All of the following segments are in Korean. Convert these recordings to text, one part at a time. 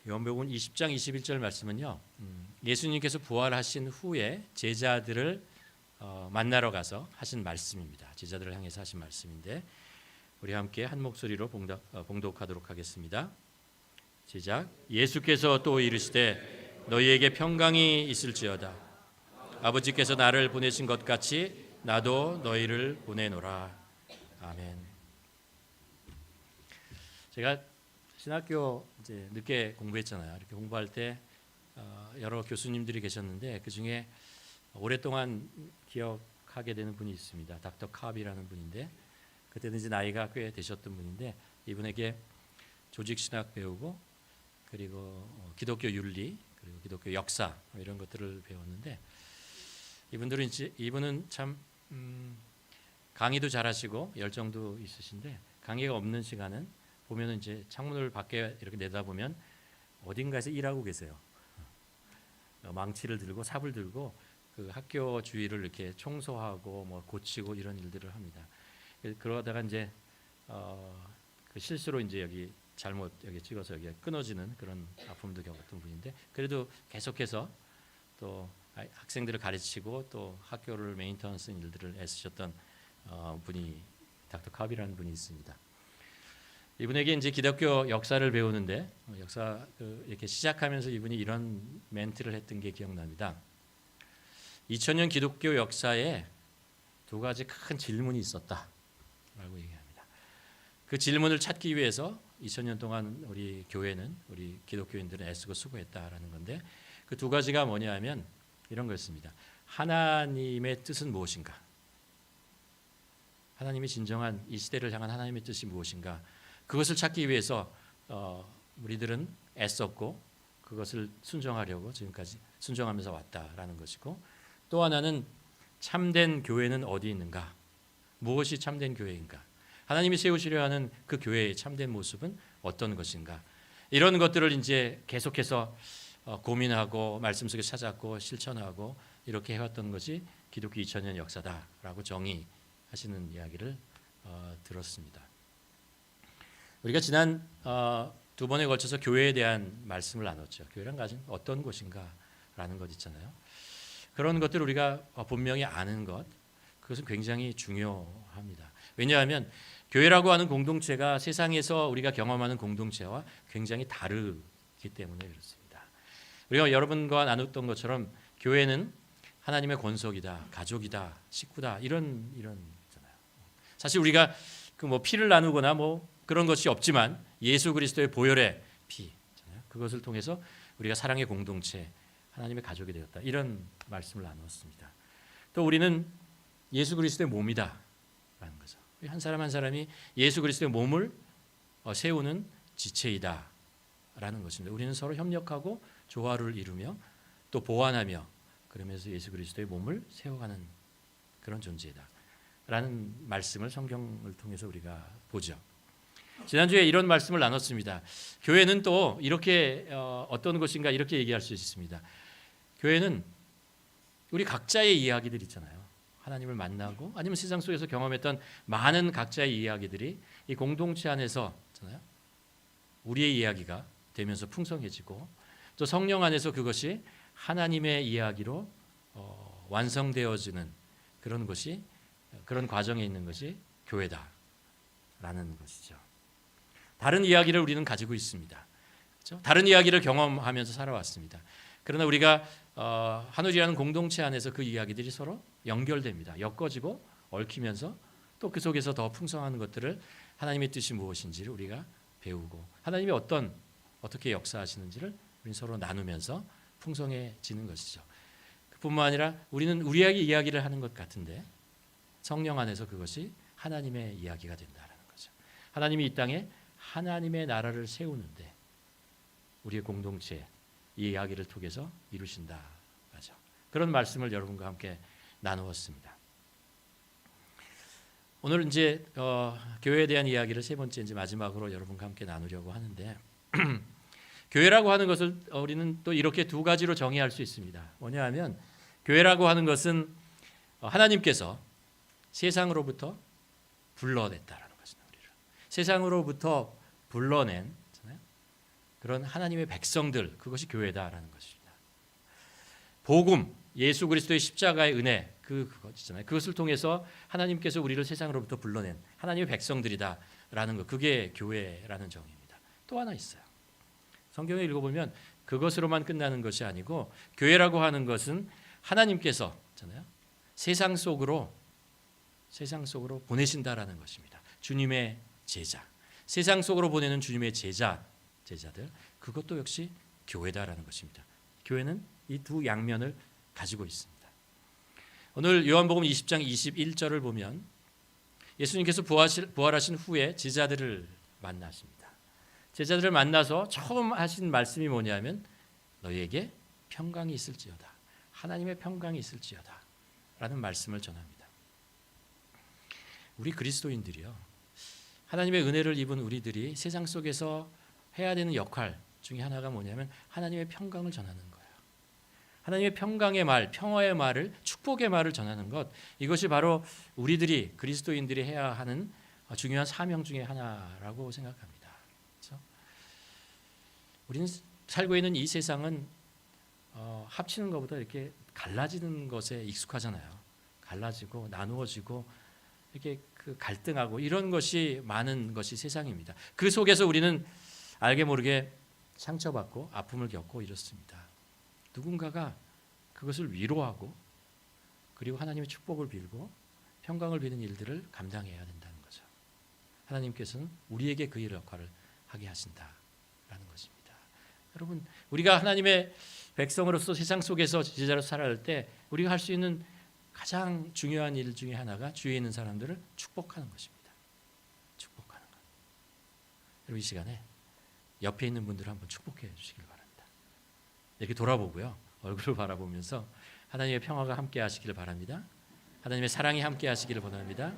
요한복음 20장 21절 말씀은요. 예수님께서 부활하신 후에 제자들을 만나러 가서 하신 말씀입니다. 제자들을 향해서 하신 말씀인데 우리 함께 한 목소리로 봉독하도록 하겠습니다. 시작. 예수께서 또 이르시되 너희에게 평강이 있을지어다. 아버지께서 나를 보내신 것 같이 나도 너희를 보내노라. 아멘. 제가 신학교 이제 늦게 공부했잖아요. 이렇게 공부할 때 여러 교수님들이 계셨는데 그 중에 오랫동안 기억하게 되는 분이 있습니다. 닥터 카비라는 분인데 그때는 이제 나이가 꽤 되셨던 분인데 이분에게 조직 신학 배우고 그리고 기독교 윤리 그리고 기독교 역사 이런 것들을 배웠는데 이분은 참 강의도 잘하시고 열정도 있으신데 강의가 없는 시간은 보면은 이제 창문을 밖에 이렇게 내다보면 어딘가에서 일하고 계세요. 망치를 들고 삽을 들고 그 학교 주위를 이렇게 청소하고 뭐 고치고 이런 일들을 합니다. 그러다가 이제 그 실수로 이제 여기 잘못 여기 찍어서 여기 끊어지는 그런 아픔도 겪었던 분인데 그래도 계속해서 또 학생들을 가르치고 또 학교를 메인터넌스 일들을 애쓰셨던 분이 닥터 카비라는 분이 있습니다. 이분에게 이제 기독교 역사를 배우는데 역사 이렇게 시작하면서 이분이 이런 멘트를 했던 게 기억납니다. 2000년 기독교 역사에 두 가지 큰 질문이 있었다라고 얘기합니다. 그 질문을 찾기 위해서 2000년 동안 우리 교회는 우리 기독교인들은 애쓰고 수고했다라는 건데 그 두 가지가 뭐냐 하면 이런 거였습니다. 하나님의 뜻은 무엇인가? 하나님이 진정한 이 시대를 향한 하나님의 뜻이 무엇인가? 그것을 찾기 위해서 우리들은 애썼고 그것을 순종하려고 지금까지 순종하면서 왔다라는 것이고 또 하나는 참된 교회는 어디 있는가? 무엇이 참된 교회인가? 하나님이 세우시려 하는 그 교회의 참된 모습은 어떤 것인가? 이런 것들을 이제 계속해서 고민하고 말씀 속에 찾았고 실천하고 이렇게 해왔던 것이 기독교 2000년 역사다라고 정의하시는 이야기를 들었습니다. 우리가 지난 두 번에 걸쳐서 교회에 대한 말씀을 나눴죠. 교회란 가진 어떤 곳인가라는 것 있잖아요. 그런 것들을 우리가 분명히 아는 것, 그것은 굉장히 중요합니다. 왜냐하면 교회라고 하는 공동체가 세상에서 우리가 경험하는 공동체와 굉장히 다르기 때문에 그렇습니다. 우리가 여러분과 나눴던 것처럼 교회는 하나님의 권속이다, 가족이다, 식구다 이런 있잖아요. 사실 우리가 그 뭐 피를 나누거나 뭐 그런 것이 없지만 예수 그리스도의 보혈의 피 그것을 통해서 우리가 사랑의 공동체 하나님의 가족이 되었다 이런 말씀을 나누었습니다. 또 우리는 예수 그리스도의 몸이다라는 거죠. 한 사람 한 사람이 예수 그리스도의 몸을 세우는 지체이다라는 것입니다. 우리는 서로 협력하고 조화를 이루며 또 보완하며 그러면서 예수 그리스도의 몸을 세워가는 그런 존재다라는 말씀을 성경을 통해서 우리가 보죠. 지난주에 이런 말씀을 나눴습니다. 교회는 또 이렇게 어떤 것인가 이렇게 얘기할 수 있습니다. 교회는 우리 각자의 이야기들 있잖아요. 하나님을 만나고 아니면 세상 속에서 경험했던 많은 각자의 이야기들이 이 공동체 안에서 있잖아요. 우리의 이야기가 되면서 풍성해지고 또 성령 안에서 그것이 하나님의 이야기로 완성되어지는 그런 것이 그런 과정에 있는 것이 교회다라는 것이죠. 다른 이야기를 우리는 가지고 있습니다. 그렇죠? 다른 이야기를 경험하면서 살아왔습니다. 그러나 우리가 한우리라는 공동체 안에서 그 이야기들이 서로 연결됩니다. 엮어지고 얽히면서 또 그 속에서 더 풍성한 것들을 하나님의 뜻이 무엇인지를 우리가 배우고 하나님이 어떻게 역사하시는지를 우리는 서로 나누면서 풍성해지는 것이죠. 그뿐만 아니라 우리는 우리에게 이야기를 하는 것 같은데 성령 안에서 그것이 하나님의 이야기가 된다는 거죠. 하나님이 이 땅에 하나님의 나라를 세우는데 우리의 공동체 이 이야기를 통해서 이루신다. 맞아. 그런 말씀을 여러분과 함께 나누었습니다. 오늘 이제 교회에 대한 이야기를 세 번째 이제 마지막으로 여러분과 함께 나누려고 하는데 교회라고 하는 것을 우리는 또 이렇게 두 가지로 정의할 수 있습니다. 뭐냐 하면 교회라고 하는 것은 하나님께서 세상으로부터 불러냈다라는 것입니다. 우리를 세상으로부터 불러낸 그런 하나님의 백성들, 그것이 교회다라는 것입니다. 복음, 예수 그리스도의 십자가의 은혜, 그것이잖아요. 그것을 통해서 하나님께서 우리를 세상으로부터 불러낸 하나님의 백성들이다라는 것, 그게 교회라는 정의입니다. 또 하나 있어요. 성경에 읽어보면 그것으로만 끝나는 것이 아니고 교회라고 하는 것은 하나님께서 있잖아요. 세상 속으로 보내신다라는 것입니다. 주님의 제자, 세상 속으로 보내는 주님의 제자들, 그것도 역시 교회다라는 것입니다. 교회는 이 두 양면을 가지고 있습니다. 오늘 요한복음 20장 21절을 보면 예수님께서 부활하신 후에 제자들을 만나십니다. 제자들을 만나서 처음 하신 말씀이 뭐냐면 너희에게 평강이 있을지어다. 하나님의 평강이 있을지어다. 라는 말씀을 전합니다. 우리 그리스도인들이요. 하나님의 은혜를 입은 우리들이 세상 속에서 해야 되는 역할 중에 하나가 뭐냐면 하나님의 평강을 전하는 거예요. 하나님의 평강의 말, 평화의 말을, 축복의 말을 전하는 것, 이것이 바로 우리들이 그리스도인들이 해야 하는 중요한 사명 중에 하나라고 생각합니다. 그렇죠? 우리는 살고 있는 이 세상은 합치는 것보다 이렇게 갈라지는 것에 익숙하잖아요. 갈라지고 나누어지고 이렇게 그 갈등하고 이런 것이 많은 것이 세상입니다. 그 속에서 우리는 알게 모르게 상처받고 아픔을 겪고 이렇습니다. 누군가가 그것을 위로하고 그리고 하나님의 축복을 빌고 평강을 비는 일들을 감당해야 된다는 거죠. 하나님께서는 우리에게 그 역할을 하게 하신다라는 것입니다. 여러분, 우리가 하나님의 백성으로서 세상 속에서 제자로 살아갈 때 우리가 할 수 있는 가장 중요한 일 중에 하나가 주위에 있는 사람들을 축복하는 것입니다. 축복하는 것. 여러분, 이 시간에 옆에 있는 분들을 한번 축복해 주시길 바랍니다. 이렇게 돌아보고요. 얼굴을 바라보면서 하나님의 평화가 함께 하시기를 바랍니다. 하나님의 사랑이 함께 하시기를 원합니다.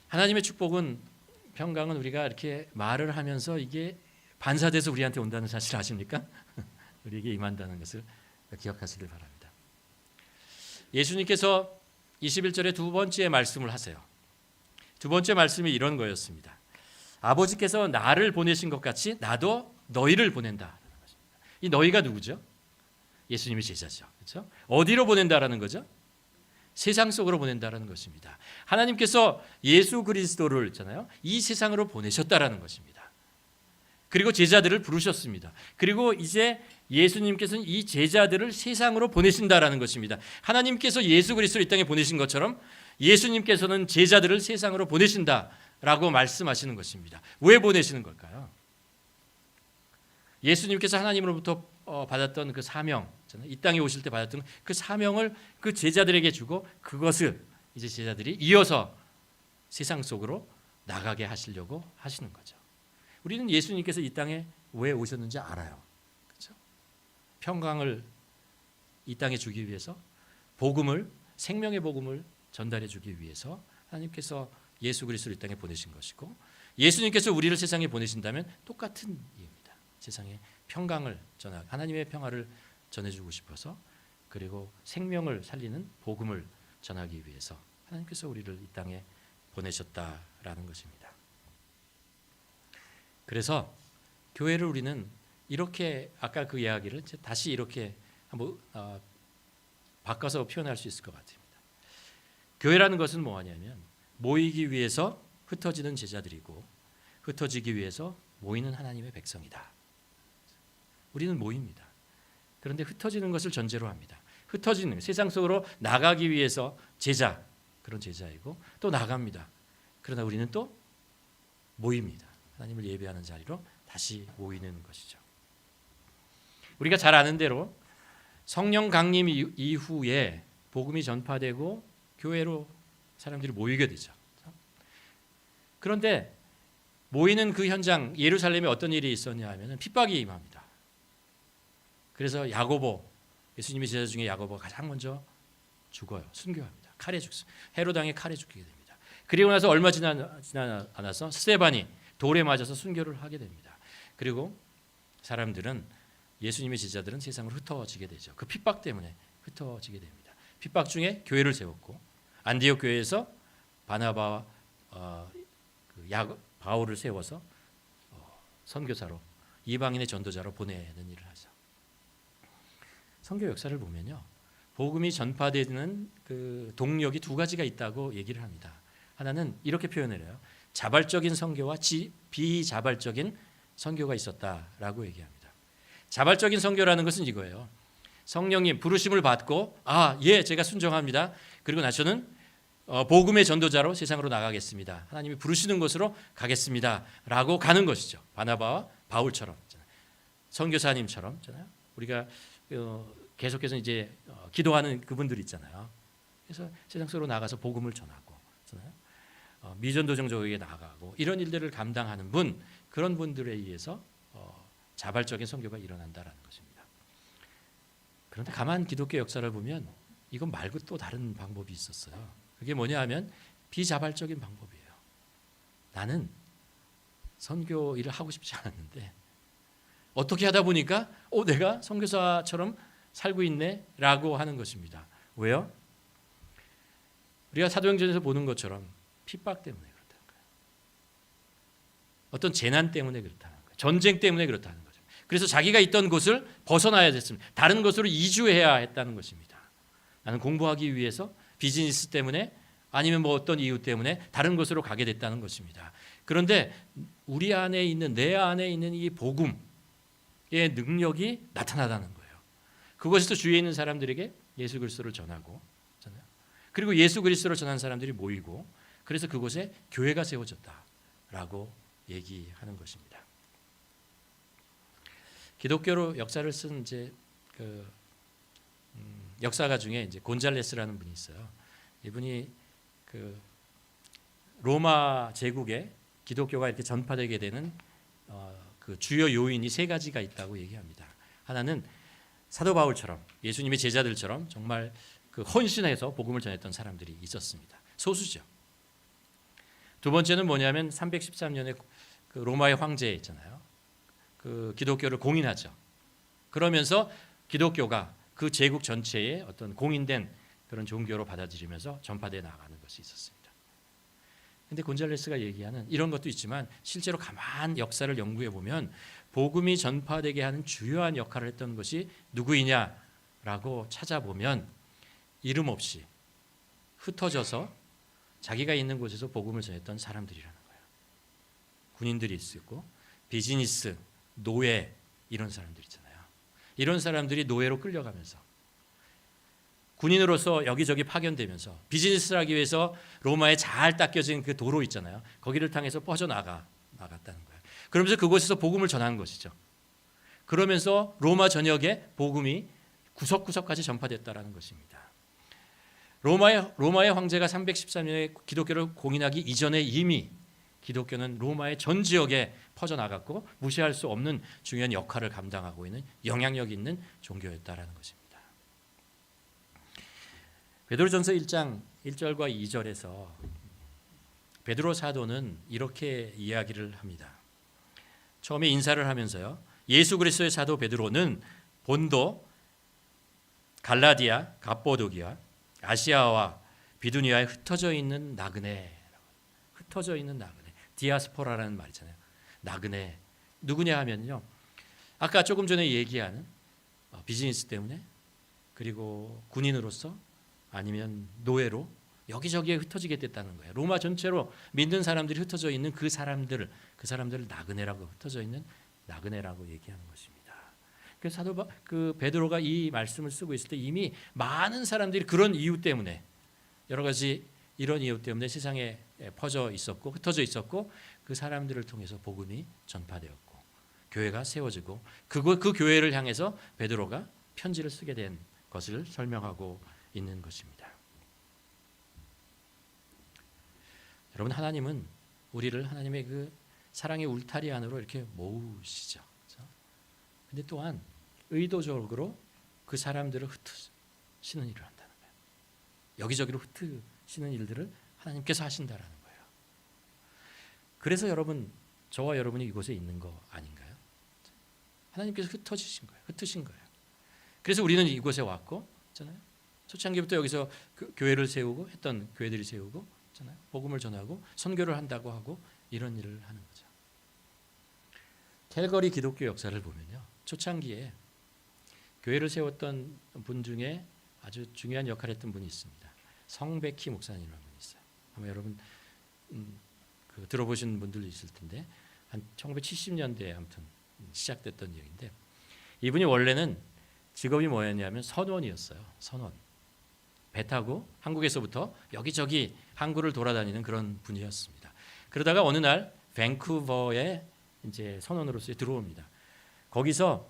하나님의 축복은, 평강은 우리가 이렇게 말을 하면서 이게 반사돼서 우리한테 온다는 사실 아십니까? 우리에게 임한다는 것을 기억하시길 바랍니다. 예수님께서 21절에 두 번째 말씀을 하세요. 두 번째 말씀이 이런 거였습니다. 아버지께서 나를 보내신 것 같이 나도 너희를 보낸다. 이 너희가 누구죠? 예수님의 제자죠. 그렇죠? 어디로 보낸다라는 거죠? 세상 속으로 보낸다라는 것입니다. 하나님께서 예수 그리스도를 있잖아요. 이 세상으로 보내셨다라는 것입니다. 그리고 제자들을 부르셨습니다. 그리고 이제 예수님께서는 이 제자들을 세상으로 보내신다라는 것입니다. 하나님께서 예수 그리스도를 이 땅에 보내신 것처럼 예수님께서는 제자들을 세상으로 보내신다라고 말씀하시는 것입니다. 왜 보내시는 걸까요? 예수님께서 하나님으로부터 받았던 그 사명, 이 땅에 오실 때 받았던 그 사명을 그 제자들에게 주고 그것을 이제 제자들이 이어서 세상 속으로 나가게 하시려고 하시는 거죠. 우리는 예수님께서 이 땅에 왜 오셨는지 알아요. 그렇죠? 평강을 이 땅에 주기 위해서, 복음을, 생명의 복음을 전달해 주기 위해서 하나님께서 예수 그리스도를 이 땅에 보내신 것이고, 예수님께서 우리를 세상에 보내신다면 똑같은 이유입니다. 세상에 평강을 하나님의 평화를 전해주고 싶어서, 그리고 생명을 살리는 복음을 전하기 위해서 하나님께서 우리를 이 땅에 보내셨다라는 것입니다. 그래서 교회를 우리는 이렇게, 아까 그 이야기를 다시 이렇게 한번 바꿔서 표현할 수 있을 것 같습니다. 교회라는 것은 뭐냐면 모이기 위해서 흩어지는 제자들이고 흩어지기 위해서 모이는 하나님의 백성이다. 우리는 모입니다. 그런데 흩어지는 것을 전제로 합니다. 흩어지는, 세상 속으로 나가기 위해서 제자, 그런 제자이고 또 나갑니다. 그러나 우리는 또 모입니다. 하나님을 예배하는 자리로 다시 모이는 것이죠. 우리가 잘 아는 대로 성령 강림 이후에 복음이 전파되고 교회로 사람들이 모이게 되죠. 그런데 모이는 그 현장, 예루살렘에 어떤 일이 있었냐 하면 핍박이 임합니다. 그래서 야고보, 예수님의 제자 중에 야고보가 가장 먼저 죽어요. 순교합니다. 칼에 죽습니다. 헤롯 왕의 칼에 죽게 됩니다. 그리고 나서 얼마 지나지 않아서 스데반이 돌에 맞아서 순교를 하게 됩니다. 그리고 사람들은, 예수님의 제자들은 세상으로 흩어지게 되죠. 그 핍박 때문에 흩어지게 됩니다. 핍박 중에 교회를 세웠고 안디옥 교회에서 바나바와 바울을 세워서 선교사로 이방인의 전도자로 보내는 일을 하죠. 선교 역사를 보면요, 복음이 전파되는 그 동력이 두 가지가 있다고 얘기를 합니다. 하나는 이렇게 표현을 해요. 자발적인 선교와 비자발적인 선교가 있었다라고 얘기합니다. 자발적인 선교라는 것은 이거예요. 성령님 부르심을 받고 제가 순종합니다. 그리고 저는 복음의 전도자로 세상으로 나가겠습니다. 하나님이 부르시는 곳으로 가겠습니다. 라고 가는 것이죠. 바나바와 바울처럼, 선교사님처럼 우리가 계속해서 이제 기도하는 그분들 있잖아요. 그래서 세상 속으로 나가서 복음을 전하고, 미전도정족에게 나가고 이런 일들을 감당하는 분, 그런 분들에 의해서 자발적인 선교가 일어난다라는 것입니다. 그런데 가만 기독교 역사를 보면 이건 말고 또 다른 방법이 있었어요. 그게 뭐냐 하면 비자발적인 방법이에요. 나는 선교 일을 하고 싶지 않았는데 어떻게 하다 보니까 내가 선교사처럼 살고 있네라고 하는 것입니다. 왜요? 우리가 사도행전에서 보는 것처럼 핍박 때문에 그렇다는 거예요. 어떤 재난 때문에 그렇다는 거예요. 전쟁 때문에 그렇다는 거죠. 그래서 자기가 있던 곳을 벗어나야 됐습니다. 다른 곳으로 이주해야 했다는 것입니다. 나는 공부하기 위해서 비즈니스 때문에 아니면 어떤 이유 때문에 다른 곳으로 가게 됐다는 것입니다. 그런데 내 안에 있는 이 복음의 능력이 나타나다는 거예요. 그것에서 주위에 있는 사람들에게 예수 그리스도를 전하고, 그리고 예수 그리스도를 전하는 사람들이 모이고, 그래서 그곳에 교회가 세워졌다라고 얘기하는 것입니다. 기독교로 역사를 쓴 역사가 중에 이제 곤잘레스라는 분이 있어요. 이분이 로마 제국에 기독교가 이렇게 전파되게 되는 그 주요 요인이 세 가지가 있다고 얘기합니다. 하나는 사도 바울처럼 예수님의 제자들처럼 정말 헌신해서 복음을 전했던 사람들이 있었습니다. 소수죠. 두 번째는 뭐냐면 313년에 로마의 황제 있잖아요. 기독교를 공인하죠. 그러면서 기독교가 그 제국 전체에 어떤 공인된 그런 종교로 받아들이면서 전파되어 나가는 것이 있었습니다. 그런데 곤잘레스가 얘기하는 이런 것도 있지만 실제로 가만 역사를 연구해 보면 복음이 전파되게 하는 주요한 역할을 했던 것이 누구이냐라고 찾아보면 이름 없이 흩어져서 자기가 있는 곳에서 복음을 전했던 사람들이라는 거예요. 군인들이 있었고 비즈니스, 노예 이런 사람들 있잖아요. 이런 사람들이 노예로 끌려가면서 군인으로서 여기저기 파견되면서 비즈니스를 하기 위해서 로마에 잘 닦여진 그 도로 있잖아요. 거기를 통해서 나갔다는 거예요. 그러면서 그곳에서 복음을 전하는 것이죠. 그러면서 로마 전역에 복음이 구석구석까지 전파됐다라는 것입니다. 로마의 황제가 313년에 기독교를 공인하기 이전에 이미 기독교는 로마의 전 지역에 퍼져나갔고 무시할 수 없는 중요한 역할을 감당하고 있는 영향력 있는 종교였다라는 것입니다. 베드로전서 1장 1절과 2절에서 베드로 사도는 이렇게 이야기를 합니다. 처음에 인사를 하면서요. 예수 그리스도의 사도 베드로는 본도, 갈라디아, 갑보도기아, 아시아와 비두니아에 흩어져 있는 나그네, 디아스포라라는 말이잖아요. 나그네 누구냐 하면요. 아까 조금 전에 얘기하는 비즈니스 때문에 그리고 군인으로서 아니면 노예로 여기저기에 흩어지게 됐다는 거예요. 로마 전체로 믿는 사람들이 흩어져 있는 그 사람들을 나그네라고 흩어져 있는 나그네라고 얘기하는 것입니다. 그래서 베드로가 이 말씀을 쓰고 있을 때 이미 많은 사람들이 그런 이유 때문에 여러 가지 이런 이유 때문에 세상에 퍼져 있었고 흩어져 있었고 그 사람들을 통해서 복음이 전파되었고 교회가 세워지고 그 교회를 향해서 베드로가 편지를 쓰게 된 것을 설명하고 있는 것입니다. 여러분, 하나님은 우리를 하나님의 그 사랑의 울타리 안으로 이렇게 모으시죠. 그런데 또한 의도적으로 그 사람들을 흩으시는 일을 한다는 거예요. 여기저기로 흩으시는 일들을 하나님께서 하신다라는 거예요. 그래서 저와 여러분이 이곳에 있는 거 아닌가요? 하나님께서 흩으신 거예요. 그래서 우리는 이곳에 왔고, 있잖아요. 초창기부터 여기서 교회를 세우고 했던 교회들이 세우고 있잖아요. 복음을 전하고 선교를 한다고 하고 이런 일을 하는 거죠. 캘거리 기독교 역사를 보면요. 초창기에 교회를 세웠던 분 중에 아주 중요한 역할을 했던 분이 있습니다. 성백희 목사님이라는 분이 있어요. 아마 여러분 들어보신 분들도 있을 텐데 한 1970년대에 아무튼 시작됐던 얘기인데 이분이 원래는 직업이 뭐였냐면 선원이었어요. 선원. 배 타고 한국에서부터 여기저기 항구를 돌아다니는 그런 분이었습니다. 그러다가 어느 날 밴쿠버에 이제 선원으로서 들어옵니다. 거기서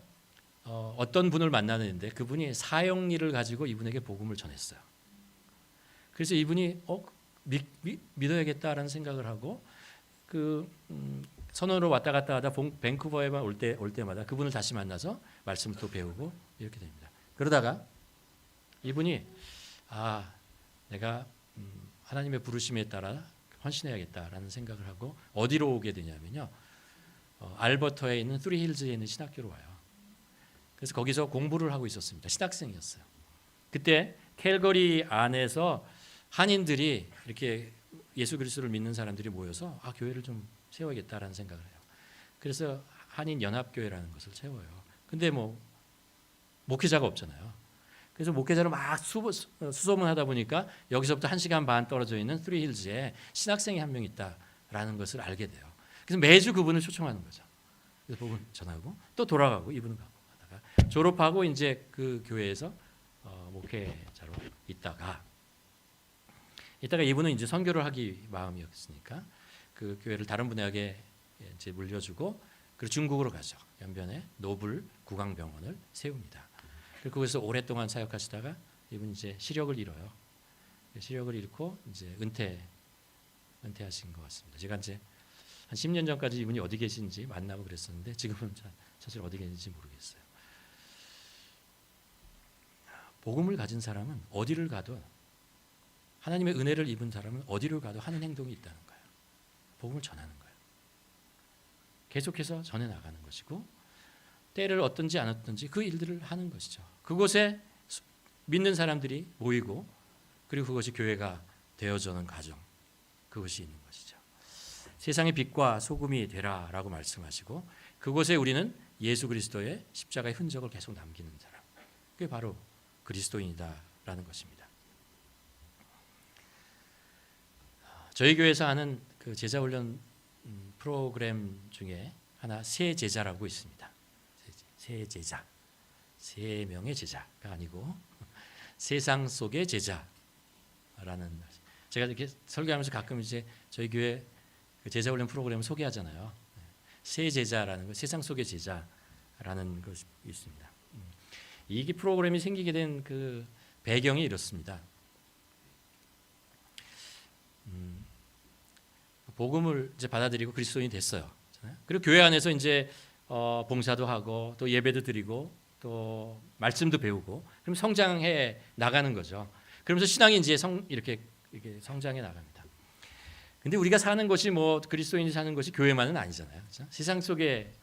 어떤 분을 만나는데 그분이 사형리를 가지고 이분에게 복음을 전했어요. 그래서 이분이 믿어야겠다라는 생각을 하고 선원으로 왔다 갔다 하다 밴쿠버에만 올 때마다 그분을 다시 만나서 말씀을 또 배우고 이렇게 됩니다. 그러다가 이분이 내가 하나님의 부르심에 따라 헌신해야겠다라는 생각을 하고 어디로 오게 되냐면요. 알버터에 있는 쓰리힐즈에 있는 신학교로 와요. 그래서 거기서 공부를 하고 있었습니다. 신학생이었어요. 그때 캘거리 안에서 한인들이 이렇게 예수 그리스도를 믿는 사람들이 모여서 교회를 좀 세워야겠다라는 생각을 해요. 그래서 한인 연합교회라는 것을 세워요. 근데 목회자가 없잖아요. 그래서 목회자로 막 수소문하다 보니까 여기서부터 1시간 반 떨어져 있는 쓰리힐즈에 신학생이 한 명 있다라는 것을 알게 돼요. 그래서 매주 그분을 초청하는 거죠. 그래서 복음 전하고 또 돌아가고 이분은 가고 하다가 졸업하고 이제 그 교회에서 목회자로 있다가 이분은 이제 선교를 하기 마음이었으니까 그 교회를 다른 분에게 이제 물려주고 그리고 중국으로 가죠. 연변에 노블 구강병원을 세웁니다. 그리고 거기서 오랫동안 사역하시다가 이분 이제 시력을 잃어요. 시력을 잃고 이제 은퇴하신 것 같습니다. 제가 이제 한 10년 전까지 이분이 어디 계신지 만나고 그랬었는데 지금은 사실 어디 계신지 모르겠어요. 복음을 가진 사람은 어디를 가도 하나님의 은혜를 입은 사람은 어디를 가도 하는 행동이 있다는 거예요. 복음을 전하는 거예요. 계속해서 전해 나가는 것이고 때를 어떤지 안 어떤지 그 일들을 하는 것이죠. 그곳에 믿는 사람들이 모이고 그리고 그것이 교회가 되어주는 과정 그것이 있는 것이죠. 세상의 빛과 소금이 되라라고 말씀하시고 그곳에 우리는 예수 그리스도의 십자가의 흔적을 계속 남기는 사람 그게 바로 그리스도인이다라는 것입니다. 저희 교회에서 하는 그 제자훈련 프로그램 중에 하나 새 제자라고 있습니다. 새 제자, 세 명의 제자가 아니고 세상 속의 제자라는 제가 이렇게 설교하면서 가끔 이제 저희 교회 그 제자훈련 프로그램을 소개하잖아요. 새 제자라는 거, 세상 속의 제자라는 것이 있습니다. 이 프로그램이 생기게 된 그 배경이 이렇습니다. 복음을 이제 받아들이고 그리스도인이 됐어요. 그리고 교회 안에서 이제 봉사도 하고 또 예배도 드리고 또 말씀도 배우고 그럼 성장해 나가는 거죠. 그러면서 신앙이 이제 이렇게 성장해 나갑니다. 근데 우리가 사는 것이 그리스도인이 사는 것이 교회만은 아니잖아요. 그렇죠? 세상 속에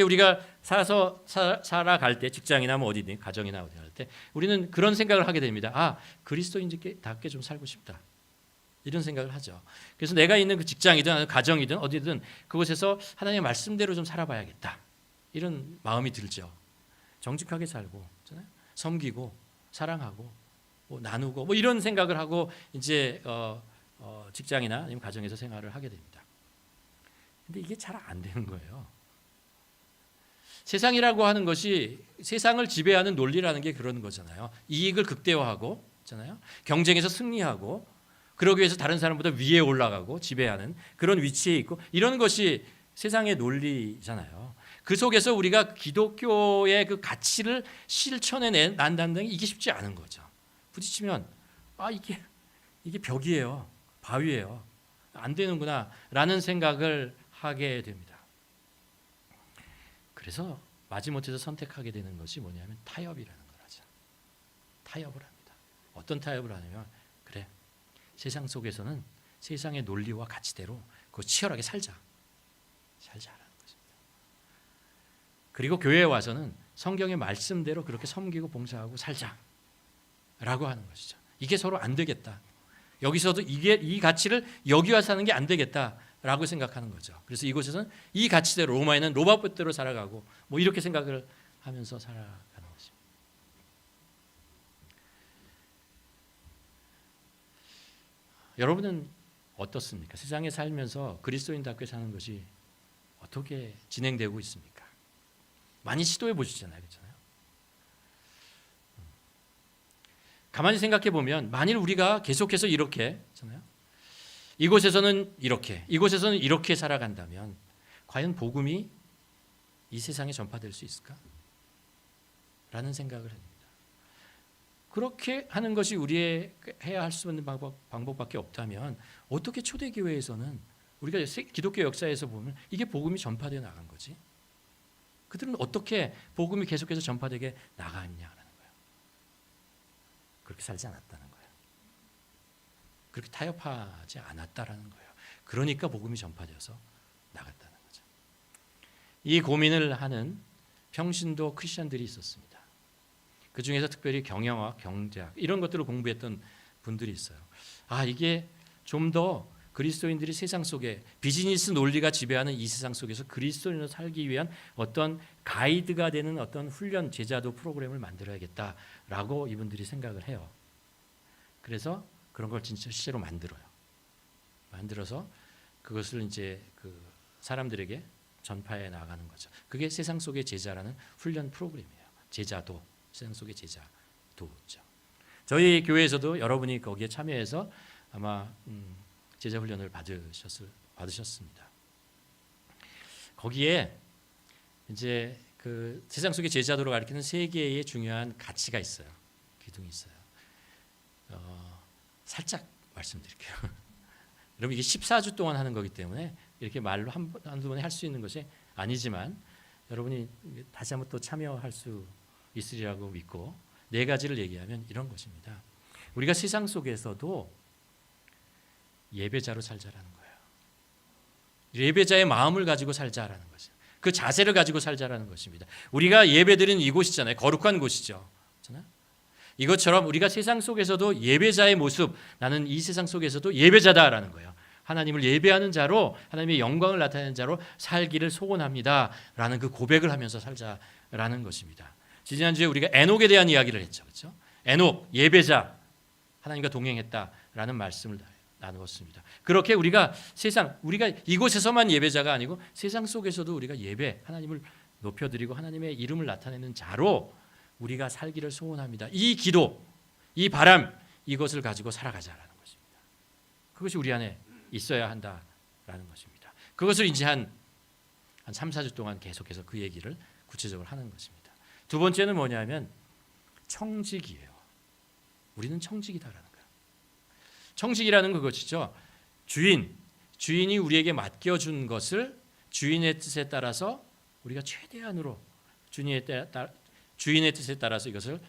우리가 살아갈 때 직장이나 어디든 가정이나 어디 할 때 우리는 그런 생각을 하게 됩니다. 그리스도인답게 좀 살고 싶다. 이런 생각을 하죠. 그래서 내가 있는 그 직장이든 가정이든 어디든 그곳에서 하나님의 말씀대로 좀 살아봐야겠다. 이런 마음이 들죠. 정직하게 살고, 섬기고, 사랑하고, 나누고, 이런 생각을 하고 이제 직장이나 아니면 가정에서 생활을 하게 됩니다. 근데 이게 잘 안 되는 거예요. 세상이라고 하는 것이 세상을 지배하는 논리라는 게 그런 거잖아요. 이익을 극대화하고, 경쟁에서 승리하고. 그러기 위해서 다른 사람보다 위에 올라가고 지배하는 그런 위치에 있고 이런 것이 세상의 논리잖아요. 그 속에서 우리가 기독교의 그 가치를 실천해 난다는 게 이게 쉽지 않은 거죠. 부딪히면 이게 벽이에요. 바위예요. 안 되는구나라는 생각을 하게 됩니다. 그래서 마지못해서 선택하게 되는 것이 뭐냐면 타협이라는 걸 하죠. 타협을 합니다. 어떤 타협을 하냐면 세상 속에서는 세상의 논리와 가치대로 치열하게 살자라는 것입니다. 그리고 교회에 와서는 성경의 말씀대로 그렇게 섬기고 봉사하고 살자. 라고 하는 것이죠. 이게 서로 안 되겠다. 여기서도 이 가치를 여기 와서 하는 게 안 되겠다라고 생각하는 거죠. 그래서 이곳에서는 이 가치대로, 로마에는 로마법대로 살아가고 뭐 이렇게 생각을 하면서 살아가는 것입니다. 여러분은 어떻습니까? 세상에 살면서 그리스도인답게 사는 것이 어떻게 진행되고 있습니까? 많이 시도해 보시잖아요. 그렇잖아요. 가만히 생각해 보면 만일 우리가 계속해서 이렇게 잖아요. 이곳에서는 이렇게, 이곳에서는 이렇게 살아간다면 과연 복음이 이 세상에 전파될 수 있을까? 라는 생각을 합니다. 그렇게 하는 것이 우리의 해야 할 수 있는 방법밖에 없다면 어떻게 초대교회에서는 우리가 기독교 역사에서 보면 이게 복음이 전파되어 나간 거지? 그들은 어떻게 복음이 계속해서 전파되게 나갔냐라는 거예요. 그렇게 살지 않았다는 거예요. 그렇게 타협하지 않았다라는 거예요. 그러니까 복음이 전파되어서 나갔다는 거죠. 이 고민을 하는 평신도 크리스천들이 있었습니다. 그 중에서 특별히 경영학, 경제학 이런 것들을 공부했던 분들이 있어요. 이게 좀 더 그리스도인들이 세상 속에 비즈니스 논리가 지배하는 이 세상 속에서 그리스도인으로 살기 위한 어떤 가이드가 되는 어떤 훈련 제자도 프로그램을 만들어야겠다라고 이분들이 생각을 해요. 그래서 그런 걸 진짜 실제로 만들어요. 만들어서 그것을 이제 그 사람들에게 전파해 나가는 거죠. 그게 세상 속의 제자라는 훈련 프로그램이에요. 제자도, 세상 속의 제자도죠. 저희 교회에서도 여러분이 거기에 참여해서 아마 제자 훈련을 받으셨습니다. 거기에 이제 그 세상 속의 제자도를 가리키는 세 개의 중요한 가치가 있어요. 기둥이 있어요. 살짝 말씀드릴게요. 여러분 이게 14주 동안 하는 거기 때문에 이렇게 말로 한두 번에 할 수 있는 것이 아니지만 여러분이 다시 한번 또 참여할 수 있으리라고 믿고 네 가지를 얘기하면 이런 것입니다. 우리가 세상 속에서도 예배자로 살자라는 거예요. 예배자의 마음을 가지고 살자라는 것이죠. 그 자세를 가지고 살자라는 것입니다. 우리가 예배드리는 이곳이잖아요. 거룩한 곳이죠. 그렇잖아요? 이것처럼 우리가 세상 속에서도 예배자의 모습, 나는 이 세상 속에서도 예배자다라는 거예요. 하나님을 예배하는 자로, 하나님의 영광을 나타내는 자로 살기를 소원합니다라는 그 고백을 하면서 살자라는 것입니다. 지난주에 우리가 에녹에 대한 이야기를 했죠. 그렇죠? 에녹, 예배자, 하나님과 동행했다라는 말씀을 나누었습니다. 그렇게 우리가 이곳에서만 예배자가 아니고 세상 속에서도 우리가 예배, 하나님을 높여드리고 하나님의 이름을 나타내는 자로 우리가 살기를 소원합니다. 이 기도, 이 바람, 이것을 가지고 살아가자라는 것입니다. 그것이 우리 안에 있어야 한다라는 것입니다. 그것을 이제 한 3, 4주 동안 계속해서 그 얘기를 구체적으로 하는 것입니다. 두 번째는 뭐냐면 청직이에요. 우리는 청직이다라는 거예요. 청직이라는 그것이죠. 주인이 우리에게 맡겨준 것을 주인의 뜻에 따라서 우리가 최대한으로 주인의 뜻에 따라서 이것을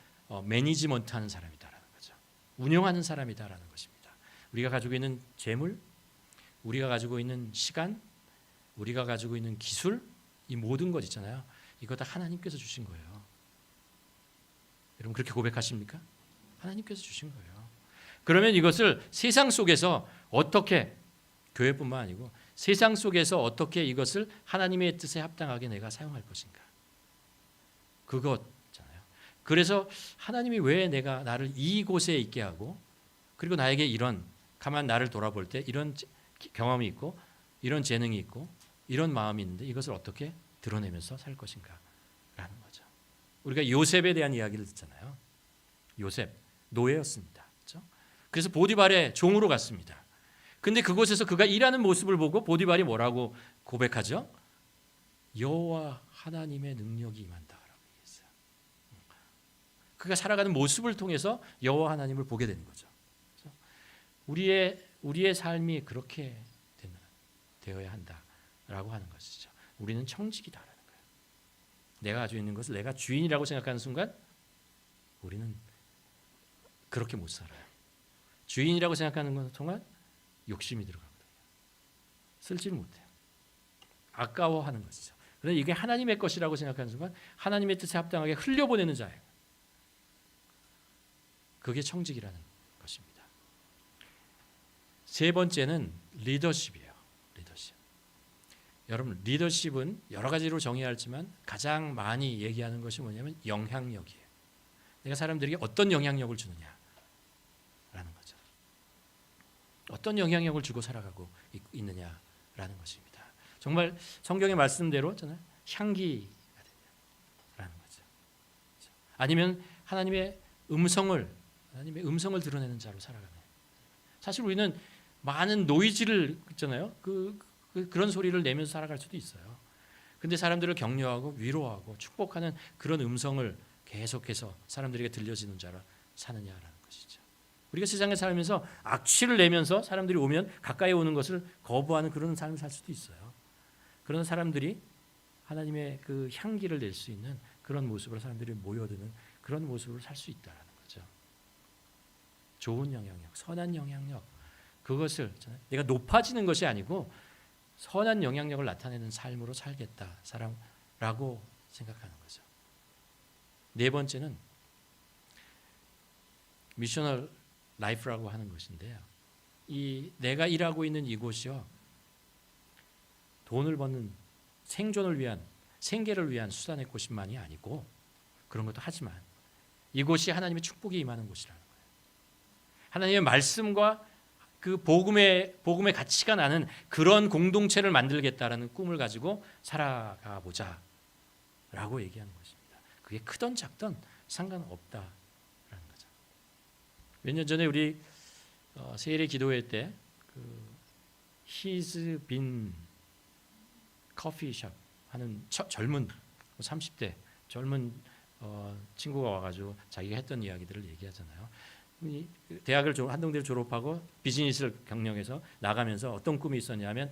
매니지먼트하는 사람이다라는 거죠. 운영하는 사람이다라는 것입니다. 우리가 가지고 있는 재물, 우리가 가지고 있는 시간, 우리가 가지고 있는 기술, 이 모든 것 있잖아요. 이거 다 하나님께서 주신 거예요. 여러분 그렇게 고백하십니까? 하나님께서 주신 거예요. 그러면 이것을 세상 속에서 어떻게, 교회뿐만 아니고 세상 속에서 어떻게 이것을 하나님의 뜻에 합당하게 내가 사용할 것인가? 그것잖아요. 그래서 하나님이 왜 나를 이곳에 있게 하고, 그리고 나에게 이런, 가만 나를 돌아볼 때 이런 경험이 있고 이런 재능이 있고 이런 마음이 있는데 이것을 어떻게 드러내면서 살 것인가 라는 거죠. 우리가 요셉에 대한 이야기를 듣잖아요. 요셉 노예였습니다. 그렇죠? 그래서 보디발의 종으로 갔습니다. 근데 그곳에서 그가 일하는 모습을 보고 보디발이 뭐라고 고백하죠? 여호와 하나님의 능력이 임한다라고 얘기했어요. 그가 살아가는 모습을 통해서 여호와 하나님을 보게 되는 거죠. 그렇죠? 우리의 삶이 그렇게 되어야 한다라고 하는 것이죠. 우리는 청직이다라는 거예요. 내가 가지고 있는 것을 내가 주인이라고 생각하는 순간 우리는 그렇게 못 살아요. 주인이라고 생각하는 동안 욕심이 들어가거든요. 쓸지를 못해요. 아까워하는 것이죠. 그런데 이게 하나님의 것이라고 생각하는 순간 하나님의 뜻에 합당하게 흘려보내는 자예요. 그게 청직이라는 것입니다. 세 번째는 리더십이에요. 리더십. 여러분, 리더십은 여러 가지로 정의할지만 가장 많이 얘기하는 것이 뭐냐면 영향력이에요. 내가 사람들에게 어떤 영향력을 주느냐라는 거죠. 어떤 영향력을 주고 살아가고 있느냐라는 것입니다. 정말 성경의 말씀대로 향기가 되냐라는 거죠. 아니면 하나님의 음성을 드러내는 자로 살아가는. 사실 우리는 많은 노이즈를 있잖아요. 그런 소리를 내면서 살아갈 수도 있어요. 근데 사람들을 격려하고 위로하고 축복하는 그런 음성을 계속해서 사람들에게 들려지는 자라 사느냐라는 것이죠. 우리가 세상에 살면서 악취를 내면서 사람들이 오면 가까이 오는 것을 거부하는 그런 삶을 살 수도 있어요. 그런 사람들이 하나님의 그 향기를 낼 수 있는 그런 모습으로 사람들이 모여드는 그런 모습으로 살 수 있다라는 거죠. 좋은 영향력, 선한 영향력, 그것을 내가 높아지는 것이 아니고 선한 영향력을 나타내는 삶으로 살겠다, 사람라고 생각하는 거죠. 네 번째는 미셔널 라이프라고 하는 것인데요. 내가 일하고 있는 이곳이요, 돈을 버는 생존을 위한, 생계를 위한 수단의 곳만이 아니고 그런 것도 하지만 이곳이 하나님의 축복이 임하는 곳이라는 거예요. 하나님의 말씀과 그 복음의 가치가 나는 그런 공동체를 만들겠다라는 꿈을 가지고 살아가 보자라고 얘기하는 것입니다. 그게 크든 작든 상관없다라는 거죠. 몇 년 전에 우리 세일의 기도회 때 He's been 커피숍 하는 젊은 30대 젊은 친구가 와가지고 자기가 했던 이야기들을 얘기하잖아요. 대학을 한동대를 졸업하고 비즈니스를 경영해서 나가면서 어떤 꿈이 있었냐면,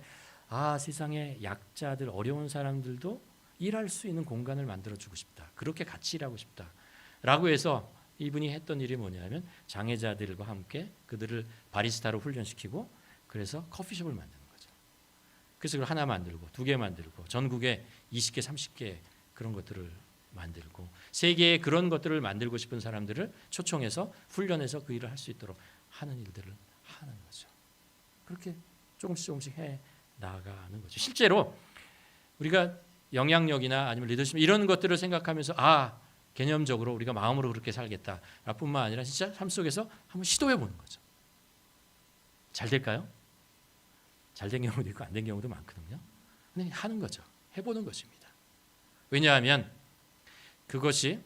세상에 약자들, 어려운 사람들도 일할 수 있는 공간을 만들어주고 싶다. 그렇게 같이 일하고 싶다. 라고 해서 이분이 했던 일이 뭐냐면 장애자들과 함께 그들을 바리스타로 훈련시키고 그래서 커피숍을 만드는 거죠. 그래서 그걸 하나 만들고 2개 만들고 전국에 20개, 30개 그런 것들을 만들고 세계에 그런 것들을 만들고 싶은 사람들을 초청해서 훈련해서 그 일을 할 수 있도록 하는 일들을 하는 거죠. 그렇게 조금씩 해 나가는 거죠. 실제로 우리가 영향력이나 아니면 리더십 이런 것들을 생각하면서 개념적으로 우리가 마음으로 그렇게 살겠다 뿐만 아니라 진짜 삶 속에서 한번 시도해 보는 거죠. 잘 될까요? 잘 된 경우도 있고 안 된 경우도 많거든요. 근데 하는 거죠. 해보는 것입니다. 왜냐하면 그것이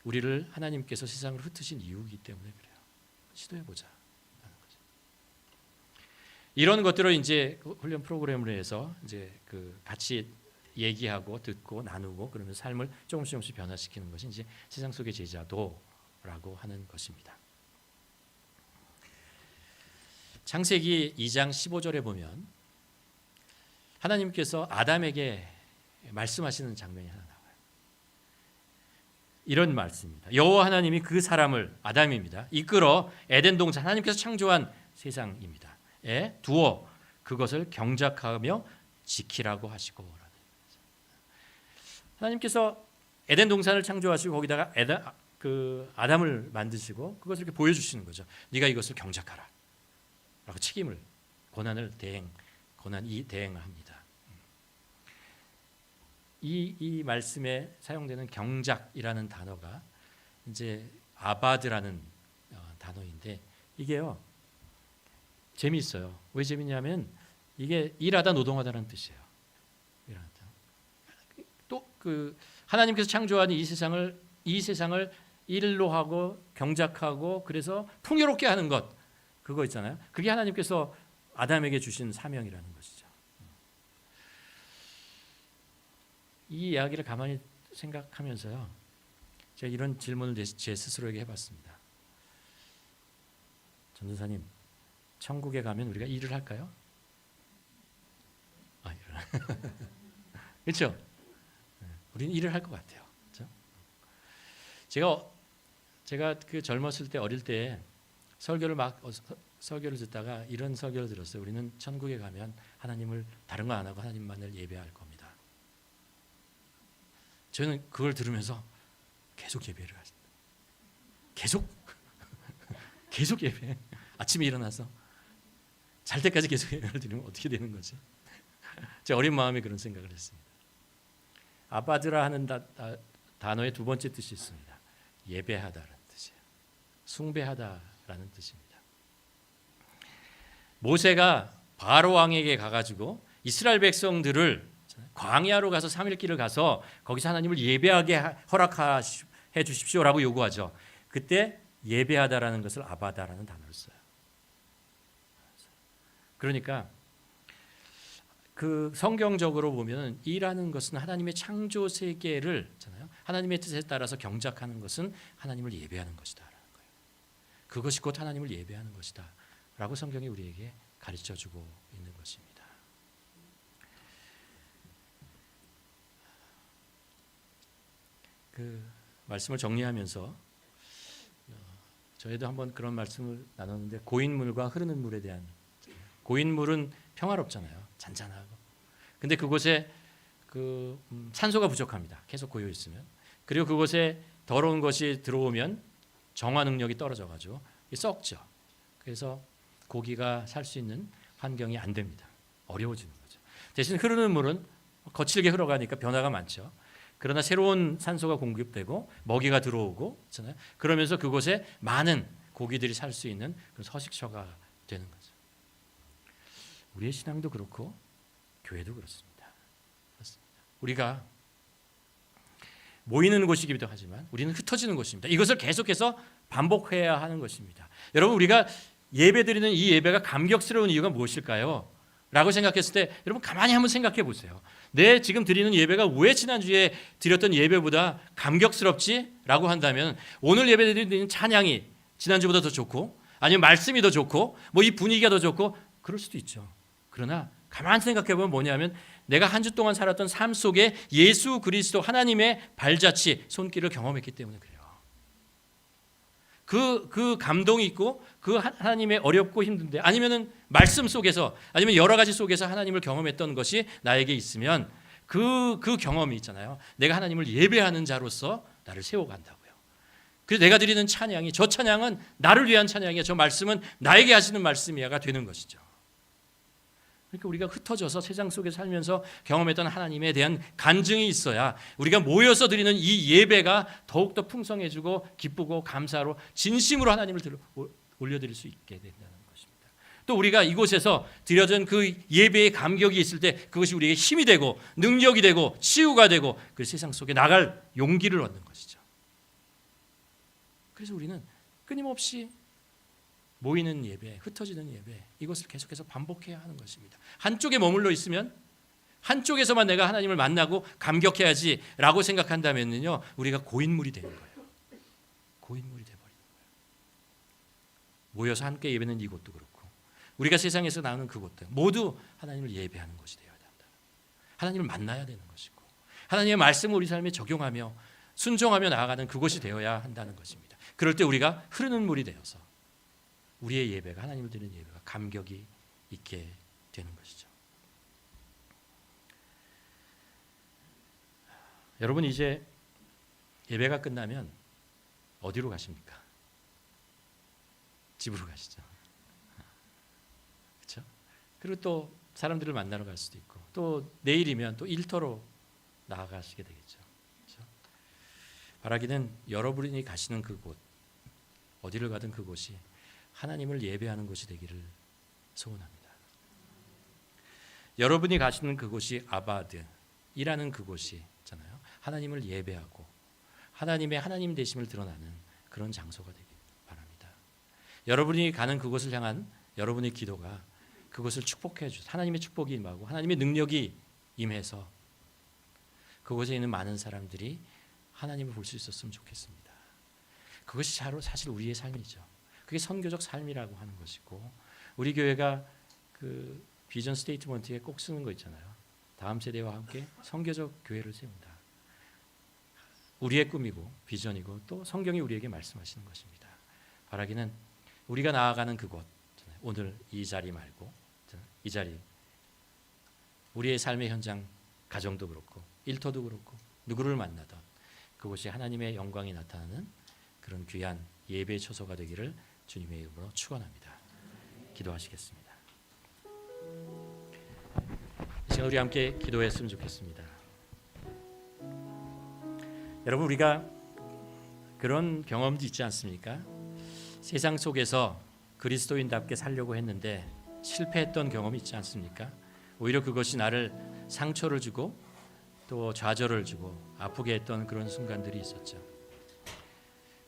우리를 하나님께서 세상으로 흩으신 이유이기 때문에 그래요. 시도해보자. 이런 것들을 이제 훈련 프로그램을 해서 이제 같이 얘기하고 듣고 나누고 그러면서 삶을 조금씩 변화시키는 것이 이제 세상 속의 제자도라고 하는 것입니다. 창세기 2장 15절에 보면 하나님께서 아담에게 말씀하시는 장면이 하나 나와요. 이런 말씀입니다. 여호와 하나님이 그 사람을, 아담입니다, 이끌어 에덴 동산, 하나님께서 창조한 세상입니다. 에 두어 그것을 경작하며 지키라고 하시고. 하나님께서 에덴 동산을 창조하시고 거기다가 아담을 만드시고 그것을 이렇게 보여주시는 거죠. 네가 이것을 경작하라 라고 책임을, 고난을 대행합니다. 이 말씀에 사용되는 경작이라는 단어가 이제 아바드라는 단어인데 이게요 재미있어요. 왜 재밌냐면 이게 일하다 노동하다라는 뜻이에요. 또 하나님께서 창조한 이 세상을 일로 하고 경작하고 그래서 풍요롭게 하는 것, 그거 있잖아요. 그게 하나님께서 아담에게 주신 사명이라는 것이죠. 이 이야기를 가만히 생각하면서요, 제가 이런 질문을 제 스스로에게 해봤습니다. 전도사님, 천국에 가면 우리가 일을 할까요? 그렇죠? 우리는 일을 할 것 같아요. 그렇죠? 제가 젊었을 때, 어릴 때 설교를 듣다가 이런 설교를 들었어요. 우리는 천국에 가면 하나님을 다른 거 안 하고 하나님만을 예배할 겁니다. 저는 그걸 들으면서 계속 예배를 하십니다. 계속 계속 예배. 아침에 일어나서 잘 때까지 계속 예배를 드리면 어떻게 되는 거지? 제 어린 마음에 그런 생각을 했습니다. 아바드라 하는 단어의 두 번째 뜻이 있습니다. 예배하다라는 뜻이에요. 숭배하다라는 뜻입니다. 모세가 바로 왕에게 가가지고 이스라엘 백성들을 광야로 가서 3일 길을 가서 거기서 하나님을 예배하게 허락해 주십시오라고 요구하죠. 그때 예배하다라는 것을 아바다라는 단어를 써요. 그러니까 그 성경적으로 보면 이라는 것은 하나님의 창조 세계를 하나님의 뜻에 따라서 경작하는 것은 하나님을 예배하는 것이다라는 거예요. 그것이 곧 하나님을 예배하는 것이다라고 성경이 우리에게 가르쳐주고 있는 것입니다. 그 말씀을 정리하면서 저희도 한번 그런 말씀을 나눴는데 고인물과 흐르는 물에 대한 고인물은 평화롭잖아요. 잔잔하고. 근데 그곳에 산소가 부족합니다. 계속 고여 있으면. 그리고 그곳에 더러운 것이 들어오면 정화 능력이 떨어져 가지고 썩죠. 그래서 고기가 살 수 있는 환경이 안 됩니다. 어려워지는 거죠. 대신 흐르는 물은 거칠게 흘러가니까 변화가 많죠. 그러나 새로운 산소가 공급되고 먹이가 들어오고 있잖아요. 그러면서 그곳에 많은 고기들이 살 수 있는 그런 서식처가 되는 거죠. 우리의 신앙도 그렇고 교회도 그렇습니다. 우리가 모이는 곳이기도 하지만 우리는 흩어지는 곳입니다. 이것을 계속해서 반복해야 하는 것입니다. 여러분, 우리가 예배드리는 이 예배가 감격스러운 이유가 무엇일까요? 라고 생각했을 때 여러분 가만히 한번 생각해 보세요. 내 지금 드리는 예배가 왜 지난주에 드렸던 예배보다 감격스럽지? 라고 한다면 오늘 예배 드리는 찬양이 지난주보다 더 좋고 아니면 말씀이 더 좋고 뭐 이 분위기가 더 좋고 그럴 수도 있죠. 그러나 가만히 생각해 보면 뭐냐면 내가 한 주 동안 살았던 삶 속에 예수 그리스도 하나님의 발자취, 손길을 경험했기 때문에 그래요. 그 감동이 있고 그 하나님의 어렵고 힘든데 아니면은 말씀 속에서 아니면 여러 가지 속에서 하나님을 경험했던 것이 나에게 있으면 그 경험이 있잖아요. 내가 하나님을 예배하는 자로서 나를 세워간다고요. 그래서 내가 드리는 찬양이 저 찬양은 나를 위한 찬양이야. 저 말씀은 나에게 하시는 말씀이야가 되는 것이죠. 그러니까 우리가 흩어져서 세상 속에 살면서 경험했던 하나님에 대한 간증이 있어야 우리가 모여서 드리는 이 예배가 더욱더 풍성해지고 기쁘고 감사로 진심으로 하나님을 올려드릴 수 있게 된다는 것입니다. 또 우리가 이곳에서 드려진 그 예배의 감격이 있을 때 그것이 우리에게 힘이 되고 능력이 되고 치유가 되고 그 세상 속에 나갈 용기를 얻는 것이죠. 그래서 우리는 끊임없이 모이는 예배, 흩어지는 예배 이것을 계속해서 반복해야 하는 것입니다. 한쪽에 머물러 있으면 한쪽에서만 내가 하나님을 만나고 감격해야지라고 생각한다면요 우리가 고인물이 되는 거예요. 고인물이 돼버리는 거예요. 모여서 함께 예배는 이곳도 그렇고 우리가 세상에서 나오는 그곳들 모두 하나님을 예배하는 것이 되어야 한다. 하나님을 만나야 되는 것이고 하나님의 말씀을 우리 삶에 적용하며 순종하며 나아가는 그것이 되어야 한다는 것입니다. 그럴 때 우리가 흐르는 물이 되어서 우리의 예배가 하나님을 드리는 예배가 감격이 있게 되는 것이죠. 여러분 이제 예배가 끝나면 어디로 가십니까? 집으로 가시죠. 그렇죠? 그리고 또 사람들을 만나러 갈 수도 있고 또 내일이면 또 일터로 나아가시게 되겠죠. 그렇죠? 바라기는 여러분이 가시는 그곳 어디를 가든 그곳이 하나님을 예배하는 곳이 되기를 소원합니다. 여러분이 가시는 그곳이 아바드이라는 그곳이 있잖아요. 하나님을 예배하고 하나님의 하나님 되심을 드러나는 그런 장소가 되길 바랍니다. 여러분이 가는 그곳을 향한 여러분의 기도가 그것을 축복해 주셔서 하나님의 축복이 임하고 하나님의 능력이 임해서 그곳에 있는 많은 사람들이 하나님을 볼 수 있었으면 좋겠습니다. 그것이 사실 우리의 삶이죠. 그게 선교적 삶이라고 하는 것이고 우리 교회가 그 비전 스테이트먼트에 꼭 쓰는 거 있잖아요. 다음 세대와 함께 선교적 교회를 세운다. 우리의 꿈이고 비전이고 또 성경이 우리에게 말씀하시는 것입니다. 바라기는 우리가 나아가는 그곳 오늘 이 자리 말고 이 자리 우리의 삶의 현장 가정도 그렇고 일터도 그렇고 누구를 만나던 그곳이 하나님의 영광이 나타나는 그런 귀한 예배의 처소가 되기를 주님의 이름으로 축원합니다. 기도하시겠습니다. 이 시간 우리 함께 기도했으면 좋겠습니다. 여러분, 우리가 그런 경험도 있지 않습니까? 세상 속에서 그리스도인답게 살려고 했는데 실패했던 경험이 있지 않습니까? 오히려 그것이 나를 상처를 주고 또 좌절을 주고 아프게 했던 그런 순간들이 있었죠.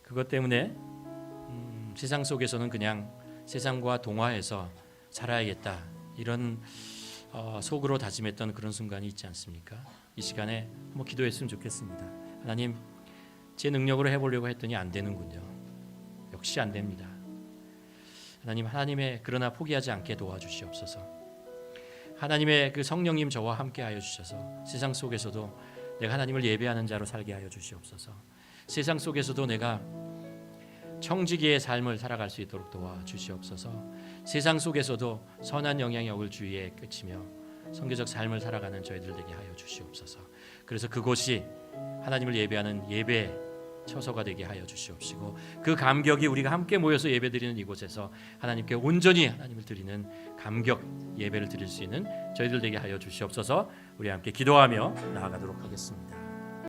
그것 때문에 세상 속에서는 그냥 세상과 동화해서 살아야겠다, 이런 속으로 다짐했던 그런 순간이 있지 않습니까? 이 시간에 한번 기도했으면 좋겠습니다. 하나님, 제 능력으로 해보려고 했더니 안 되는군요. 역시 안 됩니다. 하나님, 하나님의 그러나 포기하지 않게 도와주시옵소서. 하나님의 그 성령님 저와 함께하여 주셔서 세상 속에서도 내가 하나님을 예배하는 자로 살게 하여 주시옵소서. 세상 속에서도 내가 청지기의 삶을 살아갈 수 있도록 도와주시옵소서. 세상 속에서도 선한 영향력을 주위에 끼치며 선교적 삶을 살아가는 저희들 되게 하여 주시옵소서. 그래서 그곳이 하나님을 예배하는 예배 처소가 되게 하여 주시옵시고, 그 감격이 우리가 함께 모여서 예배드리는 이곳에서 하나님께 온전히 하나님을 드리는 감격 예배를 드릴 수 있는 저희들 되게 하여 주시옵소서. 우리 함께 기도하며 나아가도록 하겠습니다.